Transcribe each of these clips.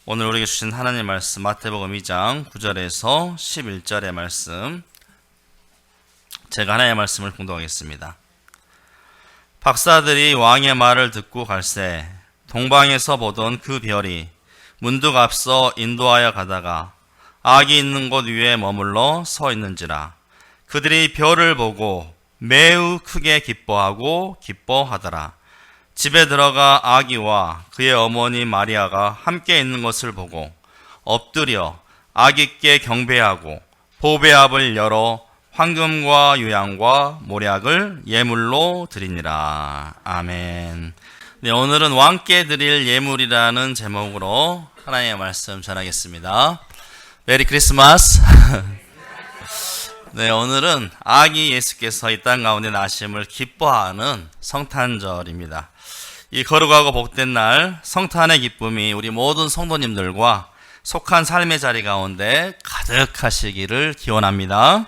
오늘 우리에게 주신 하나님의 말씀 마태복음 2장 9절에서 11절의 말씀, 제가 하나님의 말씀을 봉독하겠습니다. 박사들이 왕의 말을 듣고 갈새 동방에서 보던 그 별이 문득 앞서 인도하여 가다가 악이 있는 곳 위에 머물러 서 있는지라. 그들이 별을 보고 매우 크게 기뻐하더라. 집에 들어가 아기와 그의 어머니 마리아가 함께 있는 것을 보고 엎드려 아기께 경배하고 보배압을 열어 황금과 유향과 모략을 예물로 드리니라. 아멘. 네, 오늘은 왕께 드릴 예물이라는 제목으로 하나님의 말씀 전하겠습니다. 메리 크리스마스. 네, 오늘은 아기 예수께서 이 땅 가운데 나심을 기뻐하는 성탄절입니다. 이 거룩하고 복된 날 성탄의 기쁨이 우리 모든 성도님들과 속한 삶의 자리 가운데 가득하시기를 기원합니다.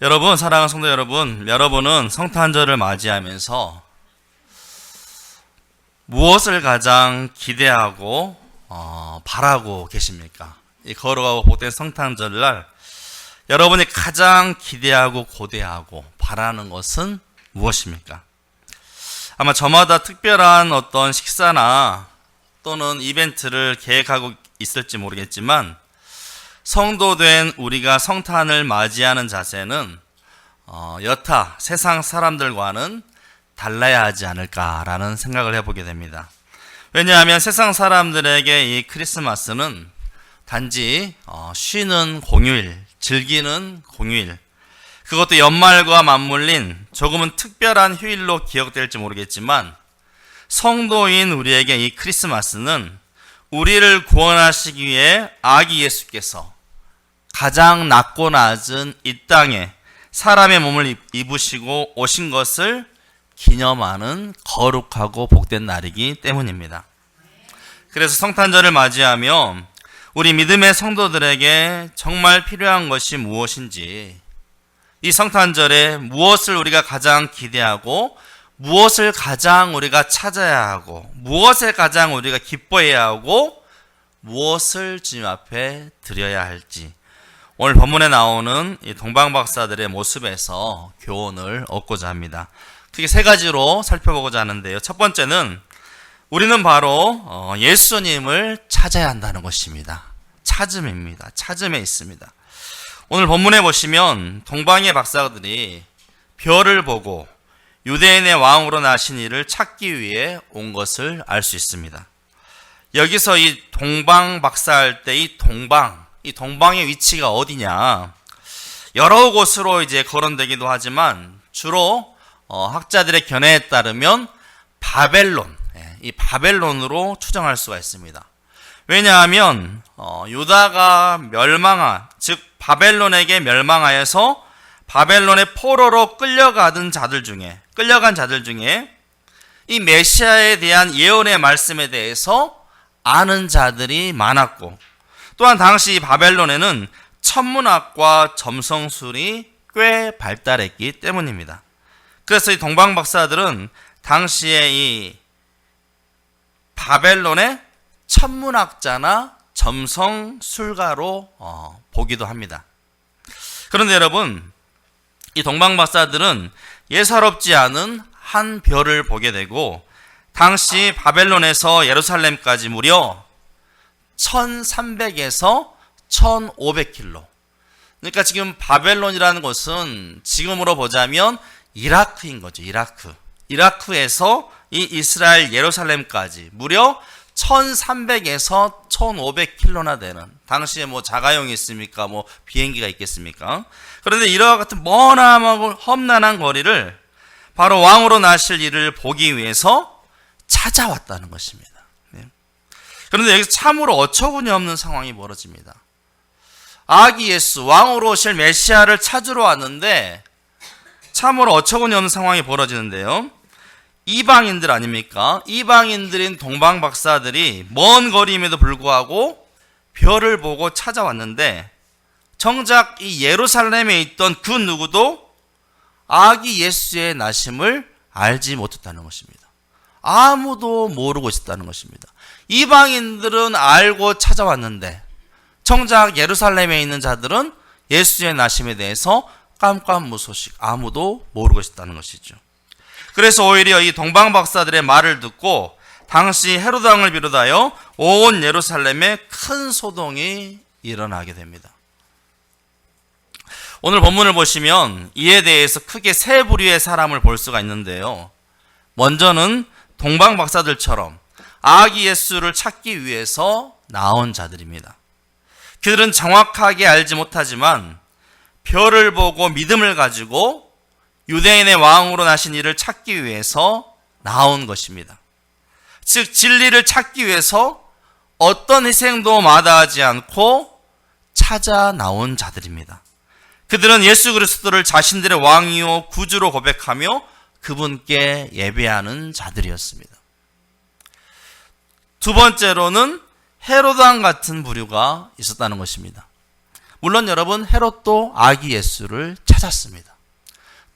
여러분, 사랑하는 성도 여러분, 여러분은 성탄절을 맞이하면서 무엇을 가장 기대하고 바라고 계십니까? 이 거룩하고 복된 성탄절날 여러분이 가장 기대하고 고대하고 바라는 것은 무엇입니까? 아마 저마다 특별한 어떤 식사나 또는 이벤트를 계획하고 있을지 모르겠지만 성도된 우리가 성탄을 맞이하는 자세는 여타 세상 사람들과는 달라야 하지 않을까라는 생각을 해보게 됩니다. 왜냐하면 세상 사람들에게 이 크리스마스는 단지 쉬는 공휴일, 즐기는 공휴일, 그것도 연말과 맞물린 조금은 특별한 휴일로 기억될지 모르겠지만 성도인 우리에게 이 크리스마스는 우리를 구원하시기 위해 아기 예수께서 가장 낮고 낮은 이 땅에 사람의 몸을 입으시고 오신 것을 기념하는 거룩하고 복된 날이기 때문입니다. 그래서 성탄절을 맞이하며 우리 믿음의 성도들에게 정말 필요한 것이 무엇인지, 이 성탄절에 무엇을 우리가 가장 기대하고 무엇을 가장 우리가 찾아야 하고 무엇을 가장 우리가 기뻐해야 하고 무엇을 주님 앞에 드려야 할지, 오늘 본문에 나오는 이 동방박사들의 모습에서 교훈을 얻고자 합니다. 크게 세 가지로 살펴보고자 하는데요. 첫 번째는 우리는 바로 예수님을 찾아야 한다는 것입니다. 찾음입니다. 찾음에 있습니다. 오늘 본문에 보시면 동방의 박사들이 별을 보고 유대인의 왕으로 나신 이를 찾기 위해 온 것을 알 수 있습니다. 여기서 이 동방 박사할 때 이 동방의 위치가 어디냐? 여러 곳으로 이제 거론되기도 하지만 주로 학자들의 견해에 따르면 바벨론, 이 바벨론으로 추정할 수가 있습니다. 왜냐하면 유다가 즉 바벨론에게 멸망하여서 바벨론의 포로로 끌려간 자들 중에 이 메시아에 대한 예언의 말씀에 대해서 아는 자들이 많았고, 또한 당시 바벨론에는 천문학과 점성술이 꽤 발달했기 때문입니다. 그래서 이 동방박사들은 당시에 이 바벨론의 천문학자나 점성술가로 보기도 합니다. 그런데 여러분, 이 동방박사들은 예사롭지 않은 한 별을 보게 되고 당시 바벨론에서 예루살렘까지 무려 1300에서 1500km, 그러니까 지금 바벨론이라는 곳은 지금으로 보자면 이라크인 거죠. 이라크에서 이 이스라엘 예루살렘까지 무려 1300에서 1500km나 되는, 당시에 뭐 자가용이 있습니까? 뭐 비행기가 있겠습니까? 그런데 이와 같은 머나하고 험난한 거리를 바로 왕으로 나실 이를 보기 위해서 찾아왔다는 것입니다. 그런데 여기서 참으로 어처구니 없는 상황이 벌어집니다. 아기 예수, 왕으로 오실 메시아를 찾으러 왔는데 참으로 어처구니 없는 상황이 벌어지는데요. 이방인들 아닙니까? 이방인들인 동방박사들이 먼 거리임에도 불구하고 별을 보고 찾아왔는데 정작 이 예루살렘에 있던 그 누구도 아기 예수의 나심을 알지 못했다는 것입니다. 아무도 모르고 있었다는 것입니다. 이방인들은 알고 찾아왔는데 정작 예루살렘에 있는 자들은 예수의 나심에 대해서 깜깜무소식 아무도 모르고 있었다는 것이죠. 그래서 오히려 이 동방박사들의 말을 듣고 당시 헤로드 왕을 비롯하여 온 예루살렘에 큰 소동이 일어나게 됩니다. 오늘 본문을 보시면 이에 대해서 크게 세 부류의 사람을 볼 수가 있는데요. 먼저는 동방박사들처럼 아기 예수를 찾기 위해서 나온 자들입니다. 그들은 정확하게 알지 못하지만 별을 보고 믿음을 가지고 유대인의 왕으로 나신 이를 찾기 위해서 나온 것입니다. 즉 진리를 찾기 위해서 어떤 희생도 마다하지 않고 찾아 나온 자들입니다. 그들은 예수 그리스도를 자신들의 왕이요 구주로 고백하며 그분께 예배하는 자들이었습니다. 두 번째로는 헤롯 왕 같은 부류가 있었다는 것입니다. 물론 여러분, 헤롯도 아기 예수를 찾았습니다.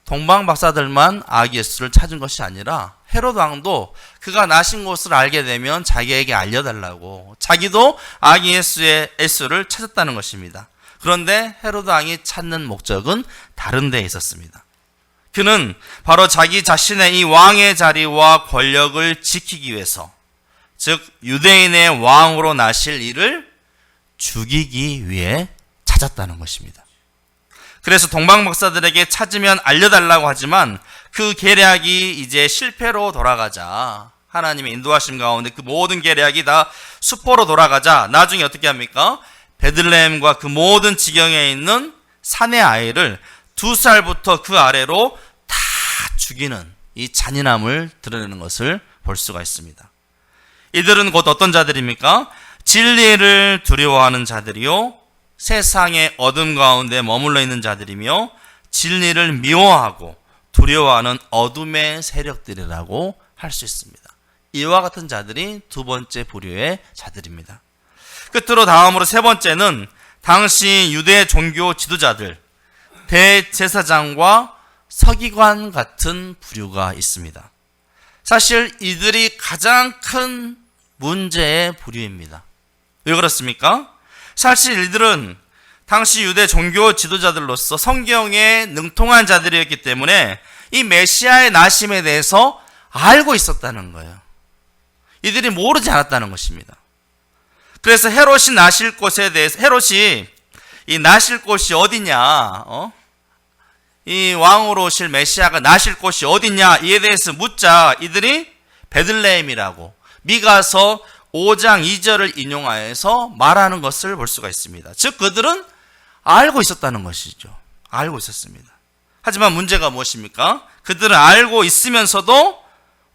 동방 박사들만 아기 예수를 찾은 것이 아니라 헤롯 왕도 그가 나신 곳을 알게 되면 자기에게 알려달라고 자기도 아기 예수를 찾았다는 것입니다. 그런데 헤롯 왕이 찾는 목적은 다른 데에 있었습니다. 그는 바로 자기 자신의 이 왕의 자리와 권력을 지키기 위해서, 즉 유대인의 왕으로 나실 이를 죽이기 위해 찾았다는 것입니다. 그래서 동방 박사들에게 찾으면 알려달라고 하지만 그 계략이 이제 실패로 돌아가자, 하나님의 인도하심 가운데 그 모든 계략이 다 수포로 돌아가자 나중에 어떻게 합니까? 베들레헴과 그 모든 지경에 있는 산의 아이를 2살부터 그 아래로 다 죽이는 이 잔인함을 드러내는 것을 볼 수가 있습니다. 이들은 곧 어떤 자들입니까? 진리를 두려워하는 자들이요, 세상의 어둠 가운데 머물러 있는 자들이며 진리를 미워하고 두려워하는 어둠의 세력들이라고 할 수 있습니다. 이와 같은 자들이 두 번째 부류의 자들입니다. 끝으로 다음으로 세 번째는 당시 유대 종교 지도자들, 대제사장과 서기관 같은 부류가 있습니다. 사실 이들이 가장 큰 문제의 부류입니다. 왜 그렇습니까? 사실 이들은 당시 유대 종교 지도자들로서 성경에 능통한 자들이었기 때문에 이 메시아의 나심에 대해서 알고 있었다는 거예요. 이들이 모르지 않았다는 것입니다. 그래서 헤롯이 나실 곳에 대해서, 헤롯이 이 나실 곳이 어디냐, 이 왕으로 오실 메시아가 나실 곳이 어디냐, 이에 대해서 묻자 이들이 베들레헴이라고 미가서 5장 2절을 인용하여서 말하는 것을 볼 수가 있습니다. 즉 그들은 알고 있었다는 것이죠. 알고 있었습니다. 하지만 문제가 무엇입니까? 그들은 알고 있으면서도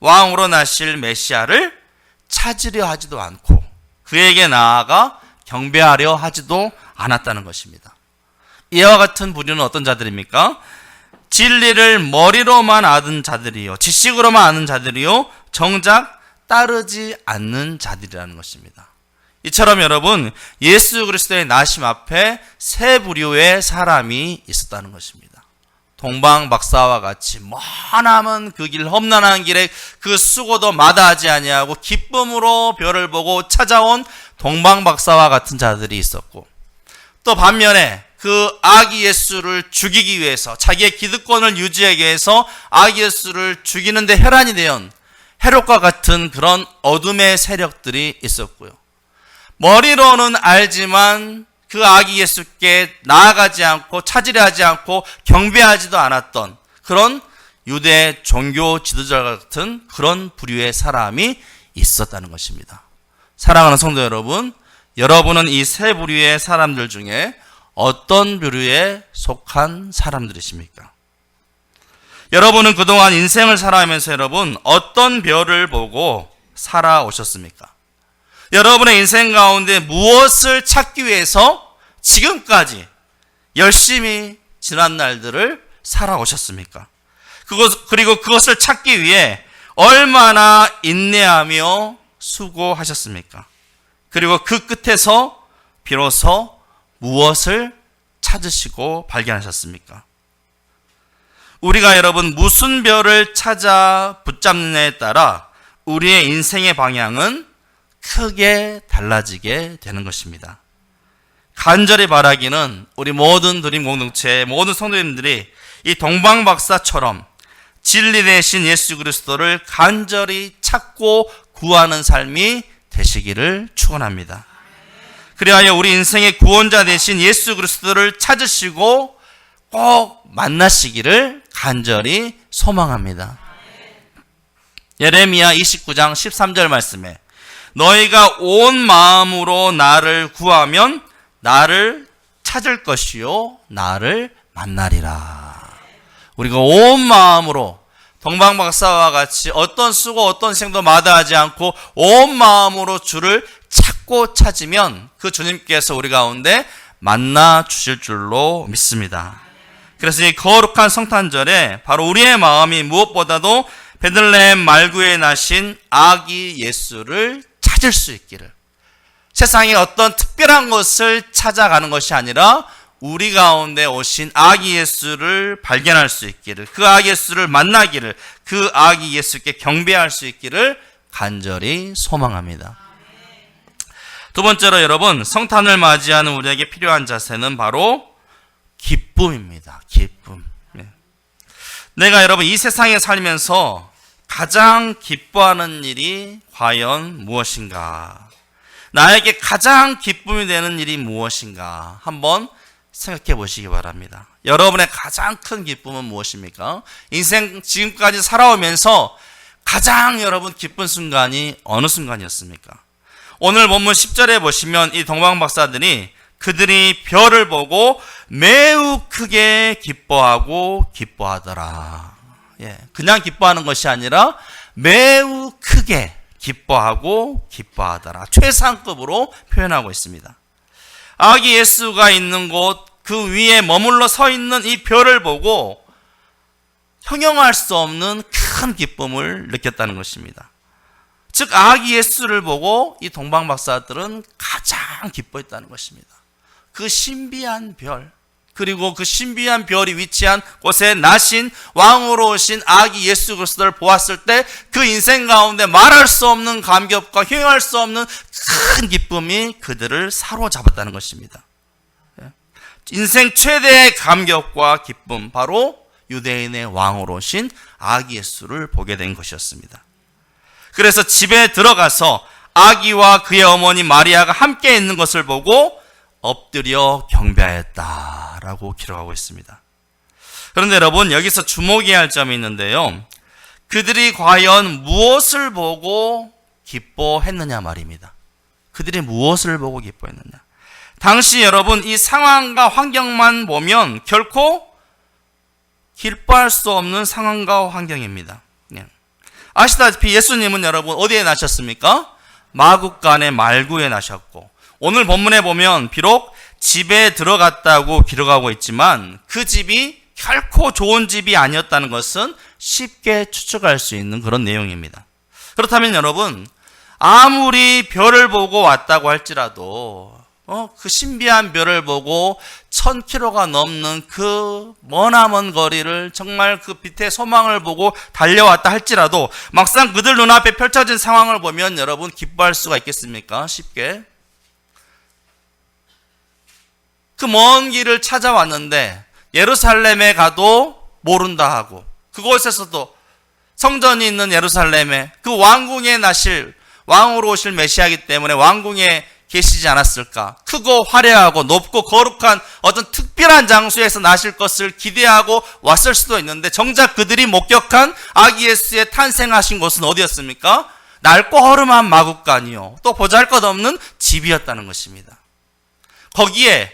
왕으로 나실 메시아를 찾으려 하지도 않고 그에게 나아가 경배하려 하지도 않았다는 것입니다. 이와 같은 부류는 어떤 자들입니까? 진리를 머리로만 아는 자들이요, 지식으로만 아는 자들이요, 정작 따르지 않는 자들이라는 것입니다. 이처럼 여러분, 예수 그리스도의 나심 앞에 세 부류의 사람이 있었다는 것입니다. 동방 박사와 같이 머나먼 그 길, 험난한 길에 그 수고도 마다하지 아니하고 기쁨으로 별을 보고 찾아온 동방 박사와 같은 자들이 있었고, 또 반면에 그 아기 예수를 죽이기 위해서 자기의 기득권을 유지하기 위해서 아기 예수를 죽이는데 혈안이 되온 헤롯과 같은 그런 어둠의 세력들이 있었고요. 머리로는 알지만 그 아기 예수께 나아가지 않고 찾으려 하지 않고 경배하지도 않았던 그런 유대 종교 지도자 같은 그런 부류의 사람이 있었다는 것입니다. 사랑하는 성도 여러분, 여러분은 이 세 부류의 사람들 중에 어떤 부류에 속한 사람들이십니까? 여러분은 그동안 인생을 살아가면서 여러분 어떤 별을 보고 살아오셨습니까? 여러분의 인생 가운데 무엇을 찾기 위해서 지금까지 열심히 지난 날들을 살아오셨습니까? 그리고 그것을 찾기 위해 얼마나 인내하며 수고하셨습니까? 그리고 그 끝에서 비로소 무엇을 찾으시고 발견하셨습니까? 우리가 여러분 무슨 별을 찾아 붙잡느냐에 따라 우리의 인생의 방향은 크게 달라지게 되는 것입니다. 간절히 바라기는 우리 모든 드림 공동체의 모든 성도님들이 이 동방박사처럼 진리 대신 예수 그리스도를 간절히 찾고 구하는 삶이 되시기를 축원합니다. 그리하여 우리 인생의 구원자 대신 예수 그리스도를 찾으시고 꼭 만나시기를 간절히 소망합니다. 예레미야 29장 13절 말씀에 너희가 온 마음으로 나를 구하면 나를 찾을 것이요 나를 만나리라. 우리가 온 마음으로 동방박사와 같이 어떤 수고 어떤 생도 마다하지 않고 온 마음으로 주를 찾고 찾으면 그 주님께서 우리 가운데 만나 주실 줄로 믿습니다. 그래서 이 거룩한 성탄절에 바로 우리의 마음이 무엇보다도 베들레헴 말구에 나신 아기 예수를 찾을 수 있기를, 세상에 어떤 특별한 것을 찾아가는 것이 아니라 우리 가운데 오신 아기 예수를 발견할 수 있기를, 그 아기 예수를 만나기를, 그 아기 예수께 경배할 수 있기를 간절히 소망합니다. 두 번째로 여러분, 성탄을 맞이하는 우리에게 필요한 자세는 바로 기쁨입니다. 기쁨. 내가 여러분 이 세상에 살면서 가장 기뻐하는 일이 과연 무엇인가? 나에게 가장 기쁨이 되는 일이 무엇인가? 한번 생각해 보시기 바랍니다. 여러분의 가장 큰 기쁨은 무엇입니까? 인생 지금까지 살아오면서 가장 여러분 기쁜 순간이 어느 순간이었습니까? 오늘 본문 10절에 보시면 이 동방박사들이 그들이 별을 보고 매우 크게 기뻐하고 기뻐하더라. 그냥 기뻐하는 것이 아니라 매우 크게 기뻐하고 기뻐하더라. 최상급으로 표현하고 있습니다. 아기 예수가 있는 곳, 그 위에 머물러 서 있는 이 별을 보고 형용할 수 없는 큰 기쁨을 느꼈다는 것입니다. 즉 아기 예수를 보고 이 동방박사들은 가장 기뻐했다는 것입니다. 그 신비한 별, 그리고 그 신비한 별이 위치한 곳에 나신 왕으로 오신 아기 예수 그리스도를 보았을 때 그 인생 가운데 말할 수 없는 감격과 형용할 수 없는 큰 기쁨이 그들을 사로잡았다는 것입니다. 인생 최대의 감격과 기쁨, 바로 유대인의 왕으로 오신 아기 예수를 보게 된 것이었습니다. 그래서 집에 들어가서 아기와 그의 어머니 마리아가 함께 있는 것을 보고 엎드려 경배하였다라고 기록하고 있습니다. 그런데 여러분 여기서 주목해야 할 점이 있는데요. 그들이 과연 무엇을 보고 기뻐했느냐 말입니다. 그들이 무엇을 보고 기뻐했느냐. 당시 여러분 이 상황과 환경만 보면 결코 기뻐할 수 없는 상황과 환경입니다. 아시다시피 예수님은 여러분 어디에 나셨습니까? 마국간의 말구에 나셨고, 오늘 본문에 보면 비록 집에 들어갔다고 기록하고 있지만 그 집이 결코 좋은 집이 아니었다는 것은 쉽게 추측할 수 있는 그런 내용입니다. 그렇다면 여러분 아무리 별을 보고 왔다고 할지라도 그 신비한 별을 보고 1000km가 넘는 그 머나먼 거리를 정말 그 빛의 소망을 보고 달려왔다 할지라도 막상 그들 눈앞에 펼쳐진 상황을 보면 여러분 기뻐할 수가 있겠습니까? 쉽게. 그 먼 길을 찾아왔는데 예루살렘에 가도 모른다 하고, 그곳에서도 성전이 있는 예루살렘에 그 왕궁에 나실 왕으로 오실 메시아이기 때문에 왕궁에 계시지 않았을까? 크고 화려하고 높고 거룩한 어떤 특별한 장소에서 나실 것을 기대하고 왔을 수도 있는데 정작 그들이 목격한 아기 예수의 탄생하신 곳은 어디였습니까? 낡고 허름한 마국간이요, 또 보잘것없는 집이었다는 것입니다. 거기에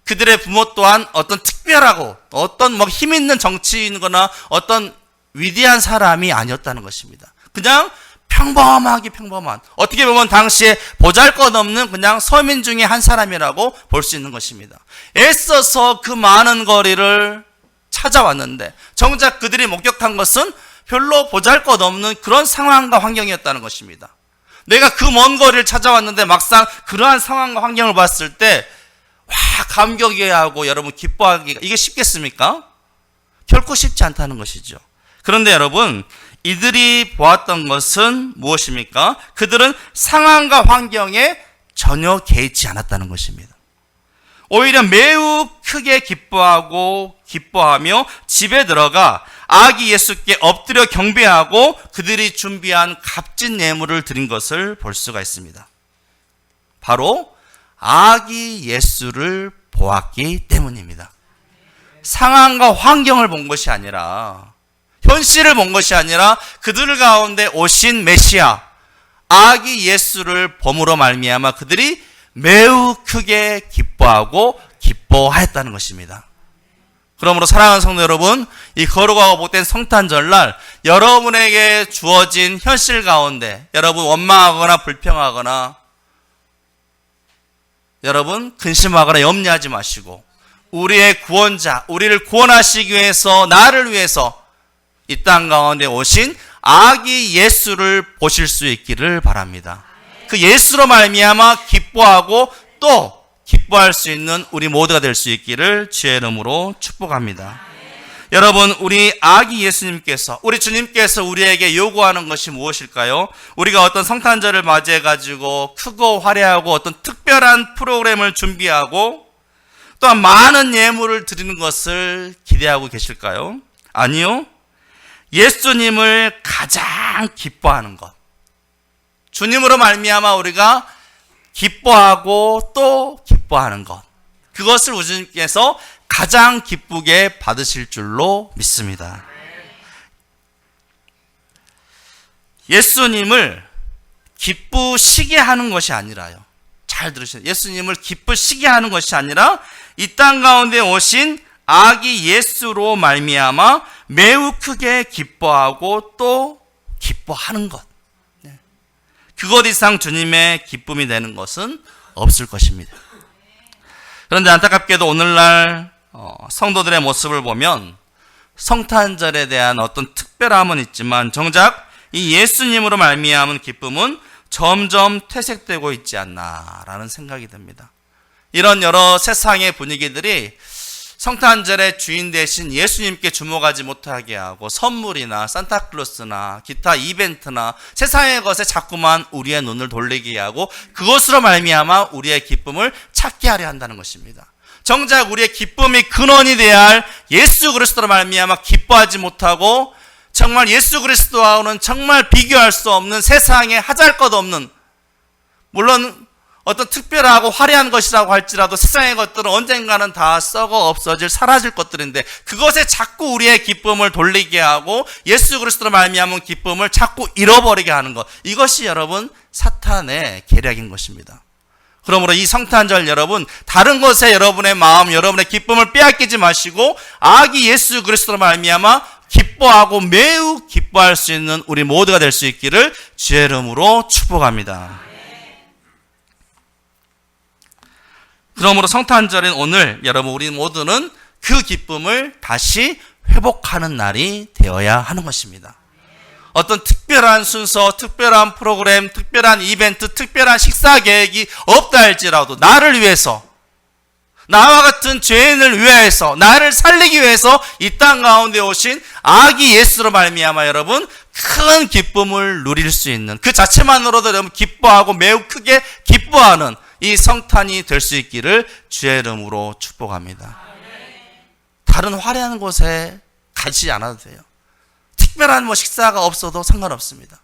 그들의 부모 또한 어떤 특별하고 어떤 힘 있는 정치인이거나 어떤 위대한 사람이 아니었다는 것입니다. 그냥 평범하게 평범한, 어떻게 보면 당시에 보잘것없는 그냥 서민 중에 한 사람이라고 볼 수 있는 것입니다. 애써서 그 많은 거리를 찾아왔는데 정작 그들이 목격한 것은 별로 보잘것없는 그런 상황과 환경이었다는 것입니다. 내가 그 먼 거리를 찾아왔는데 막상 그러한 상황과 환경을 봤을 때 감격해야 하고 여러분 기뻐하기가 이게 쉽겠습니까? 결코 쉽지 않다는 것이죠. 그런데 여러분 이들이 보았던 것은 무엇입니까? 그들은 상황과 환경에 전혀 개의치 않았다는 것입니다. 오히려 매우 크게 기뻐하며 집에 들어가 아기 예수께 엎드려 경배하고 그들이 준비한 값진 예물을 드린 것을 볼 수가 있습니다. 바로 아기 예수를 보았기 때문입니다. 상황과 환경을 본 것이 아니라, 현실을 본 것이 아니라 그들 가운데 오신 메시아 아기 예수를 봄으로 말미암아 그들이 매우 크게 기뻐하고 기뻐하였다는 것입니다. 그러므로 사랑하는 성도 여러분, 이 거룩하고 복된 성탄절날 여러분에게 주어진 현실 가운데 여러분 원망하거나 불평하거나 여러분 근심하거나 염려하지 마시고, 우리의 구원자, 우리를 구원하시기 위해서, 나를 위해서 이 땅 가운데 오신 아기 예수를 보실 수 있기를 바랍니다. 그 예수로 말미암아 기뻐하고 또 기뻐할 수 있는 우리 모두가 될 수 있기를 주의 이름으로 축복합니다. 여러분, 우리 아기 예수님께서, 우리 주님께서 우리에게 요구하는 것이 무엇일까요? 우리가 어떤 성탄절을 맞이해가지고 크고 화려하고 어떤 특별한 프로그램을 준비하고 또한 많은 예물을 드리는 것을 기대하고 계실까요? 아니요. 예수님을 가장 기뻐하는 것, 주님으로 말미암아 우리가 기뻐하고 또 기뻐하는 것, 그것을 우리 주님께서 가장 기쁘게 받으실 줄로 믿습니다. 예수님을 기쁘시게 하는 것이 아니라요, 잘 들으세요. 예수님을 기쁘시게 하는 것이 아니라 이 땅 가운데 오신 아기 예수로 말미암아 매우 크게 기뻐하고 또 기뻐하는 것, 그것 이상 주님의 기쁨이 되는 것은 없을 것입니다. 그런데 안타깝게도 오늘날 성도들의 모습을 보면 성탄절에 대한 어떤 특별함은 있지만 정작 이 예수님으로 말미암은 기쁨은 점점 퇴색되고 있지 않나라는 생각이 듭니다. 이런 여러 세상의 분위기들이 성탄절의 주인 대신 예수님께 주목하지 못하게 하고 선물이나 산타클로스나 기타 이벤트나 세상의 것에 자꾸만 우리의 눈을 돌리게 하고 그것으로 말미암아 우리의 기쁨을 찾게 하려 한다는 것입니다. 정작 우리의 기쁨이 근원이 되어야 할 예수 그리스도로 말미암아 기뻐하지 못하고 정말 예수 그리스도와는 정말 비교할 수 없는 세상에 하잘것없는, 물론 어떤 특별하고 화려한 것이라고 할지라도 세상의 것들은 언젠가는 다 썩어 없어질, 사라질 것들인데 그것에 자꾸 우리의 기쁨을 돌리게 하고 예수 그리스도로 말미암은 기쁨을 자꾸 잃어버리게 하는 것, 이것이 여러분 사탄의 계략인 것입니다. 그러므로 이 성탄절 여러분, 다른 것에 여러분의 마음, 여러분의 기쁨을 빼앗기지 마시고 아기 예수 그리스도로 말미암아 기뻐하고 매우 기뻐할 수 있는 우리 모두가 될 수 있기를 주의 이름으로 축복합니다. 그러므로 성탄절인 오늘 여러분, 우리 모두는 그 기쁨을 다시 회복하는 날이 되어야 하는 것입니다. 어떤 특별한 순서, 특별한 프로그램, 특별한 이벤트, 특별한 식사 계획이 없다 할지라도 나를 위해서, 나와 같은 죄인을 위해서, 나를 살리기 위해서 이 땅 가운데 오신 아기 예수로 말미암아 여러분 큰 기쁨을 누릴 수 있는, 그 자체만으로도 여러분 기뻐하고 매우 크게 기뻐하는 이 성탄이 될 수 있기를 주의 이름으로 축복합니다. 다른 화려한 곳에 가지 않아도 돼요. 특별한 식사가 없어도 상관없습니다.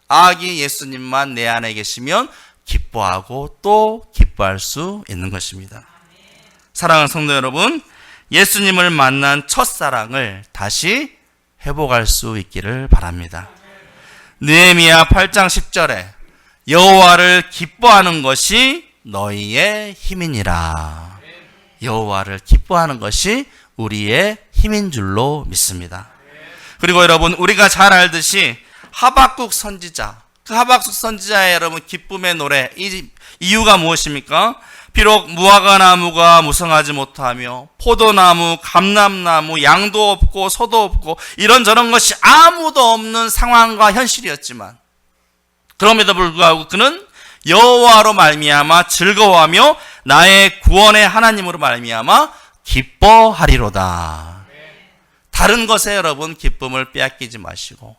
아기 예수님만 내 안에 계시면 기뻐하고 또 기뻐할 수 있는 것입니다. 사랑하는 성도 여러분, 예수님을 만난 첫사랑을 다시 회복할 수 있기를 바랍니다. 느헤미야 8장 10절에 여호와를 기뻐하는 것이 너희의 힘이니라. 여호와를 기뻐하는 것이 우리의 힘인 줄로 믿습니다. 그리고 여러분, 우리가 잘 알듯이 하박국 선지자, 그 하박국 선지자의 여러분 기쁨의 노래, 이 이유가 무엇입니까? 비록 무화과 나무가 무성하지 못하며 포도나무, 감람나무, 양도 없고 소도 없고 이런저런 것이 아무도 없는 상황과 현실이었지만 그럼에도 불구하고 그는 여호와로 말미암아 즐거워하며 나의 구원의 하나님으로 말미암아 기뻐하리로다. 다른 것에 여러분 기쁨을 빼앗기지 마시고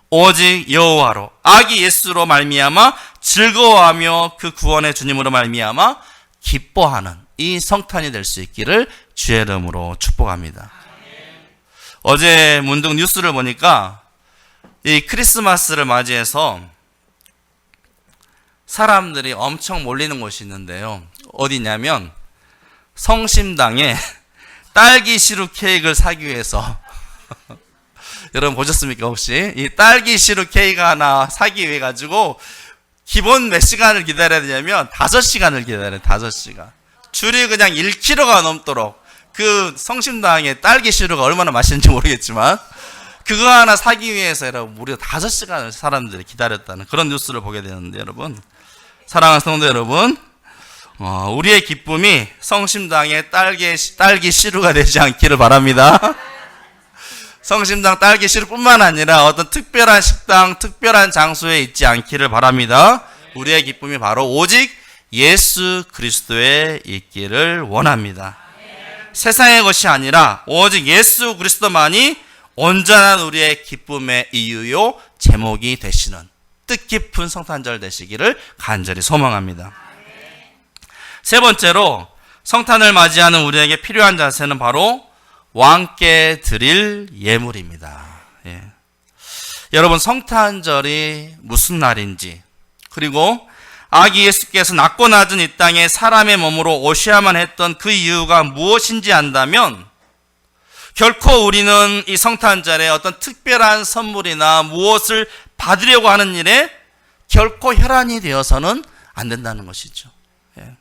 오직 여호와로 아기 예수로 말미암아 즐거워하며 그 구원의 주님으로 말미암아 기뻐하는 이 성탄이 될 수 있기를 주의 이름으로 축복합니다. 어제 문득 뉴스를 보니까 이 크리스마스를 맞이해서 사람들이 엄청 몰리는 곳이 있는데요. 어디냐면 성심당에 딸기 시루 케이크를 사기 위해서 여러분 보셨습니까 혹시? 이 딸기 시루 케이크 하나 사기 위해 가지고 기본 몇 시간을 기다려야 되냐면 5시간을 기다려요. 5시간. 줄이 그냥 1km가 넘도록 그 성심당에 딸기 시루가 얼마나 맛있는지 모르겠지만 그거 하나 사기 위해서 여러분 무려 5시간을 사람들이 기다렸다는 그런 뉴스를 보게 되는데 여러분 사랑하는 성도 여러분 우리의 기쁨이 성심당의 딸기 시루가 되지 않기를 바랍니다. 성심당 딸기 시루뿐만 아니라 어떤 특별한 식당, 특별한 장소에 있지 않기를 바랍니다. 우리의 기쁨이 바로 오직 예수 그리스도에 있기를 원합니다. 세상의 것이 아니라 오직 예수 그리스도만이 온전한 우리의 기쁨의 이유요 제목이 되시는 뜻깊은 성탄절 되시기를 간절히 소망합니다. 세 번째로 성탄을 맞이하는 우리에게 필요한 자세는 바로 왕께 드릴 예물입니다. 예. 여러분 성탄절이 무슨 날인지 그리고 아기 예수께서 낮고 낮은 이 땅에 사람의 몸으로 오셔야만 했던 그 이유가 무엇인지 안다면 결코 우리는 이 성탄절에 어떤 특별한 선물이나 무엇을 받으려고 하는 일에 결코 혈안이 되어서는 안 된다는 것이죠. 예.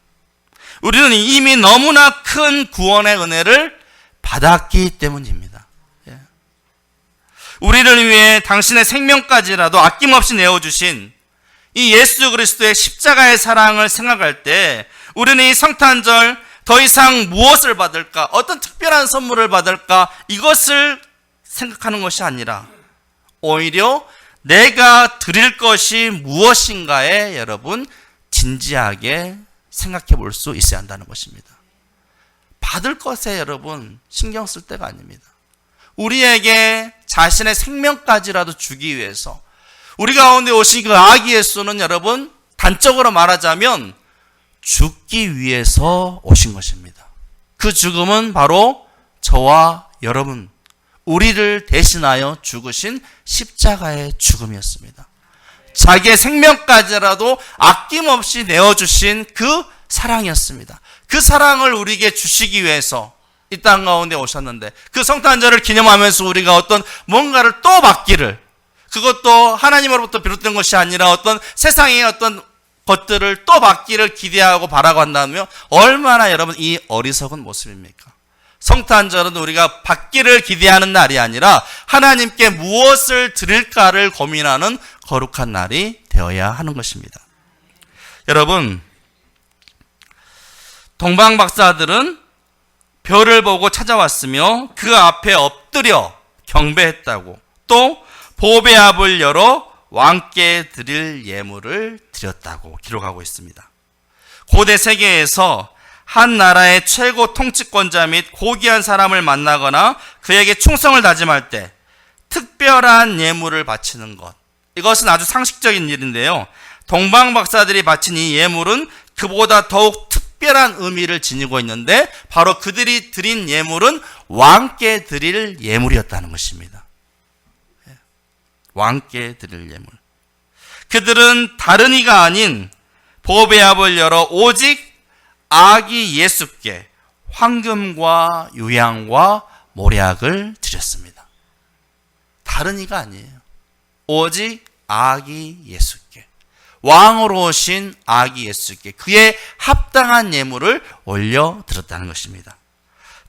우리는 이미 너무나 큰 구원의 은혜를 받았기 때문입니다. 예. 우리를 위해 당신의 생명까지라도 아낌없이 내어주신 이 예수 그리스도의 십자가의 사랑을 생각할 때 우리는 이 성탄절 더 이상 무엇을 받을까? 어떤 특별한 선물을 받을까? 이것을 생각하는 것이 아니라 오히려 내가 드릴 것이 무엇인가에 여러분 진지하게 생각해 볼 수 있어야 한다는 것입니다. 받을 것에 여러분 신경 쓸 때가 아닙니다. 우리에게 자신의 생명까지라도 주기 위해서 우리 가운데 오신 그 아기 예수는 여러분 단적으로 말하자면 죽기 위해서 오신 것입니다. 그 죽음은 바로 저와 여러분 우리를 대신하여 죽으신 십자가의 죽음이었습니다. 자기의 생명까지라도 아낌없이 내어주신 그 사랑이었습니다. 그 사랑을 우리에게 주시기 위해서 이 땅 가운데 오셨는데 그 성탄절을 기념하면서 우리가 어떤 뭔가를 또 받기를 그것도 하나님으로부터 비롯된 것이 아니라 어떤 세상의 어떤 것들을 또 받기를 기대하고 바라고 한다면 얼마나 여러분 이 어리석은 모습입니까? 성탄절은 우리가 받기를 기대하는 날이 아니라 하나님께 무엇을 드릴까를 고민하는 거룩한 날이 되어야 하는 것입니다. 여러분 동방 박사들은 별을 보고 찾아왔으며 그 앞에 엎드려 경배했다고 또 보배 앞을 열어 왕께 드릴 예물을 드렸다고 기록하고 있습니다. 고대 세계에서 한 나라의 최고 통치권자 및 고귀한 사람을 만나거나 그에게 충성을 다짐할 때 특별한 예물을 바치는 것, 이것은 아주 상식적인 일인데요. 동방 박사들이 바친 이 예물은 그보다 더욱 특별한 의미를 지니고 있는데 바로 그들이 드린 예물은 왕께 드릴 예물이었다는 것입니다. 왕께 드릴 예물. 그들은 다른 이가 아닌 보배 앞을 열어 오직 아기 예수께 황금과 유향과 모략을 드렸습니다. 다른 이가 아니에요. 오직 아기 예수께, 왕으로 오신 아기 예수께 그의 합당한 예물을 올려드렸다는 것입니다.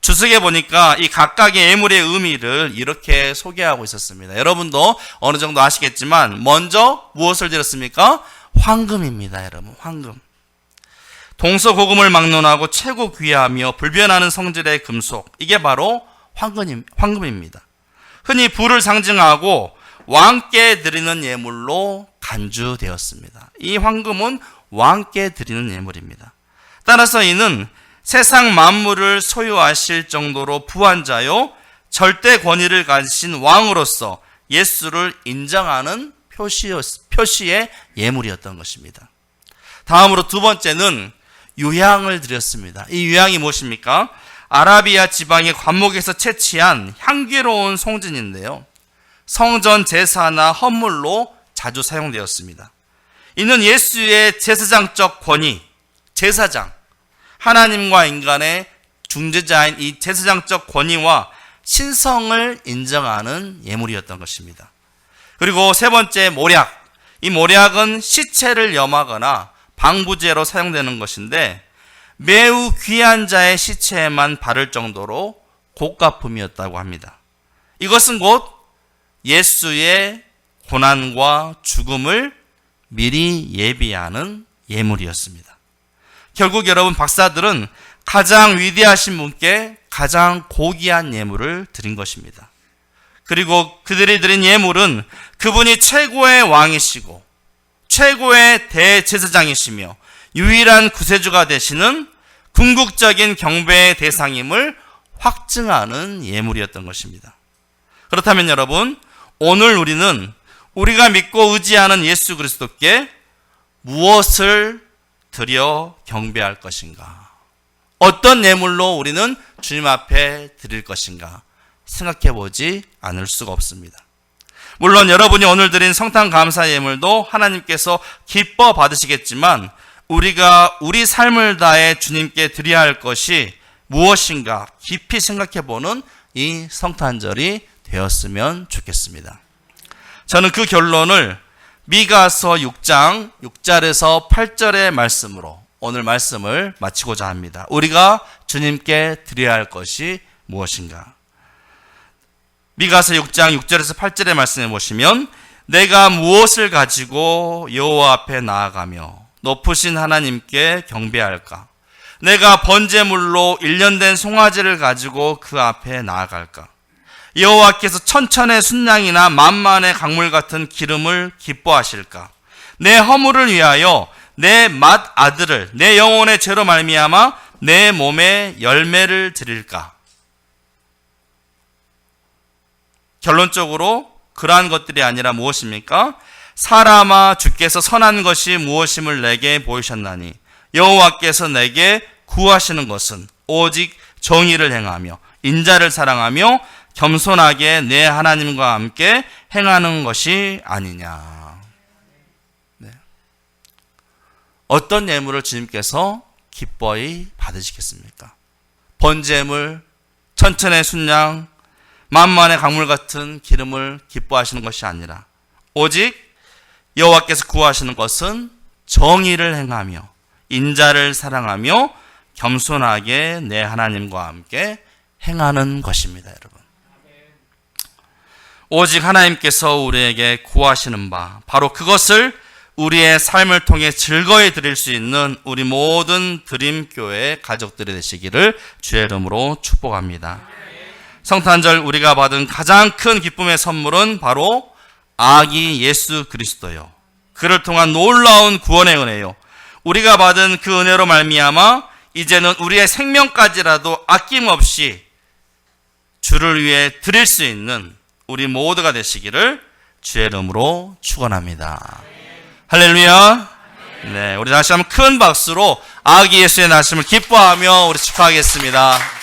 주석에 보니까 이 각각의 예물의 의미를 이렇게 소개하고 있었습니다. 여러분도 어느 정도 아시겠지만 먼저 무엇을 드렸습니까? 황금입니다. 여러분, 황금. 동서고금을 막론하고 최고 귀하며 불변하는 성질의 금속, 이게 바로 황금입니다. 흔히 부를 상징하고 왕께 드리는 예물로 간주되었습니다. 이 황금은 왕께 드리는 예물입니다. 따라서 이는 세상 만물을 소유하실 정도로 부한 자요 절대 권위를 가지신 왕으로서 예수를 인정하는 표시의 예물이었던 것입니다. 다음으로 두 번째는 유향을 드렸습니다. 이 유향이 무엇입니까? 아라비아 지방의 관목에서 채취한 향기로운 송진인데요. 성전 제사나 헌물로 자주 사용되었습니다. 이는 예수의 제사장적 권위, 제사장, 하나님과 인간의 중재자인 이 제사장적 권위와 신성을 인정하는 예물이었던 것입니다. 그리고 세 번째, 모략. 이 모략은 시체를 염하거나 방부제로 사용되는 것인데 매우 귀한 자의 시체에만 바를 정도로 고가품이었다고 합니다. 이것은 곧 예수의 고난과 죽음을 미리 예비하는 예물이었습니다. 결국 여러분, 박사들은 가장 위대하신 분께 가장 고귀한 예물을 드린 것입니다. 그리고 그들이 드린 예물은 그분이 최고의 왕이시고 최고의 대제사장이시며 유일한 구세주가 되시는 궁극적인 경배의 대상임을 확증하는 예물이었던 것입니다. 그렇다면 여러분, 오늘 우리는 우리가 믿고 의지하는 예수 그리스도께 무엇을 드려 경배할 것인가? 어떤 예물로 우리는 주님 앞에 드릴 것인가? 생각해 보지 않을 수가 없습니다. 물론 여러분이 오늘 드린 성탄 감사 예물도 하나님께서 기뻐 받으시겠지만 우리가 우리 삶을 다해 주님께 드려야 할 것이 무엇인가 깊이 생각해 보는 이 성탄절이 되었으면 좋겠습니다. 저는 그 결론을 미가서 6장 6절에서 8절의 말씀으로 오늘 말씀을 마치고자 합니다. 우리가 주님께 드려야 할 것이 무엇인가? 미가서 6장 6절에서 8절의 말씀에 보시면 내가 무엇을 가지고 여호와 앞에 나아가며 높으신 하나님께 경배할까? 내가 번제물로 1년 된 송아지를 가지고 그 앞에 나아갈까? 여호와께서 천천의 순양이나 만만의 강물 같은 기름을 기뻐하실까? 내 허물을 위하여 내 맏 아들을 내 영혼의 죄로 말미암아 내 몸에 열매를 드릴까? 결론적으로 그러한 것들이 아니라 무엇입니까? 사람아, 주께서 선한 것이 무엇임을 내게 보이셨나니 여호와께서 내게 구하시는 것은 오직 정의를 행하며 인자를 사랑하며 겸손하게 내 하나님과 함께 행하는 것이 아니냐. 네. 어떤 예물을 주님께서 기뻐히 받으시겠습니까? 번제물, 천천의 순양, 만만의 강물 같은 기름을 기뻐하시는 것이 아니라 오직 여호와께서 구하시는 것은 정의를 행하며 인자를 사랑하며 겸손하게 내 하나님과 함께 행하는 것입니다. 여러분, 오직 하나님께서 우리에게 구하시는 바, 바로 그것을 우리의 삶을 통해 즐거이 드릴 수 있는 우리 모든 드림교회 가족들이 되시기를 주의 이름으로 축복합니다. 성탄절 우리가 받은 가장 큰 기쁨의 선물은 바로 아기 예수 그리스도요. 그를 통한 놀라운 구원의 은혜요. 우리가 받은 그 은혜로 말미암아 이제는 우리의 생명까지라도 아낌없이 주를 위해 드릴 수 있는 우리 모두가 되시기를 주의 이름으로 축원합니다. 할렐루야. 네, 우리 다시 한번 큰 박수로 아기 예수의 나심을 기뻐하며 우리 축하하겠습니다.